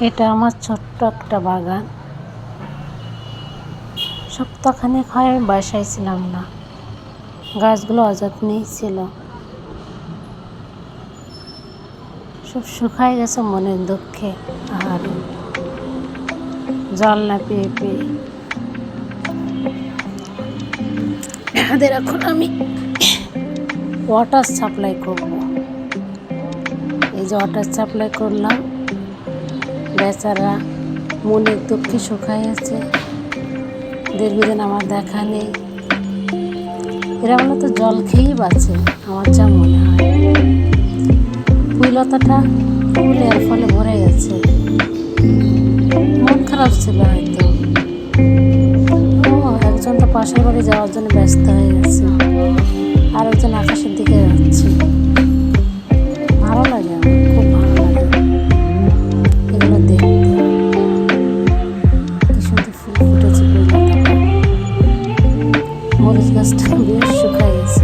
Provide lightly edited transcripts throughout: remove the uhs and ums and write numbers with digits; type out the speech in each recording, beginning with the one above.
এটা আমার ছোট্ট একটা বাগান। সপ্তাহখানেক হয় আমি বাসায় ছিলাম না, গাছগুলো অযত্নেই ছিল, সব শুকায় গেছে মনের দুঃখে। আহারে, জল না পেয়ে পেয়ে এদের এখন আমি ওয়াটার সাপ্লাই করব। এই যে ওয়াটার সাপ্লাই করলাম, বেচারা মনের দুঃখে শুকায় আছে, দীর্ঘদিন আমার দেখা নেই। এরা মূলত জল খেয়েই বাঁচে আমার যা মনে হয়। পুঁইলতাটা ফুল এর ফলে ভরে গেছে, মন খারাপ ছিল হয়তো। একজন তো পাশের বাড়ি যাওয়ার জন্য ব্যস্ত হয়ে গেছে, আর একজন আকাশের দিকে যাচ্ছে। ভালো লাগে, আমার খুব ভালো লাগে এগুলো দেখতে। কি সুন্দর ফুল ফুটেছে পুঁইলতাটা। মরিচ গাছটা বেশ শুকায় গেছে,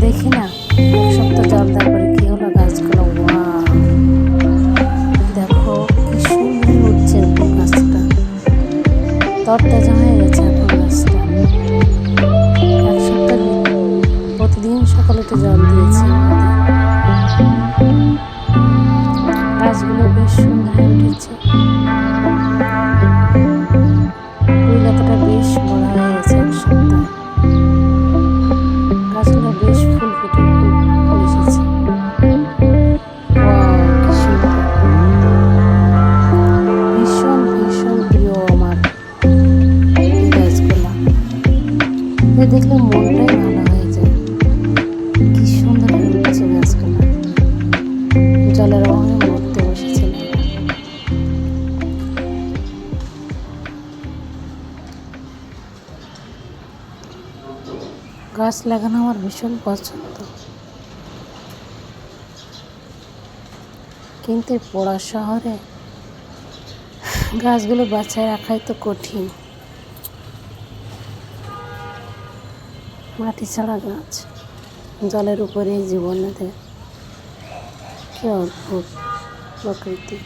দেখি না এক সপ্তাহ জল দেওয়ার পরে কি হলো গাছগুলো। দেখো কি সুন্দর উঠছে গাছটা, তরতাজা হয়ে গেছে এখন গাছটা। এক সপ্তাহ প্রতিদিন সকালে তো জল দিয়েছি আমাদের। গাছগুলো বেশ সুন্দর হয়ে উঠেছে, পুঁইলতাটা বেশ বড় হয়ে গেছে এক সপ্তাহ। গাছগুলো বেশ ফুল ফুটে ফুল এসেছে। কি সুন্দর, ভীষণ ভীষণ প্রিয় আমার এই গাছগুলা। দেখলে মনটাই ভালো হয়ে যায়। কি সুন্দর হয়ে উঠছে গাছগুলা, জলের অভাবে মরতে বসেছিল। গাছ লাগানো আমার ভীষণ পছন্দ, কিন্তু পড়া শহরে গাছগুলো বাঁচায় রাখাই তো কঠিন। মাটি ছাড়া গাছ, জলের উপরেই জীবন এদের। কি অদ্ভুত প্রকৃতি।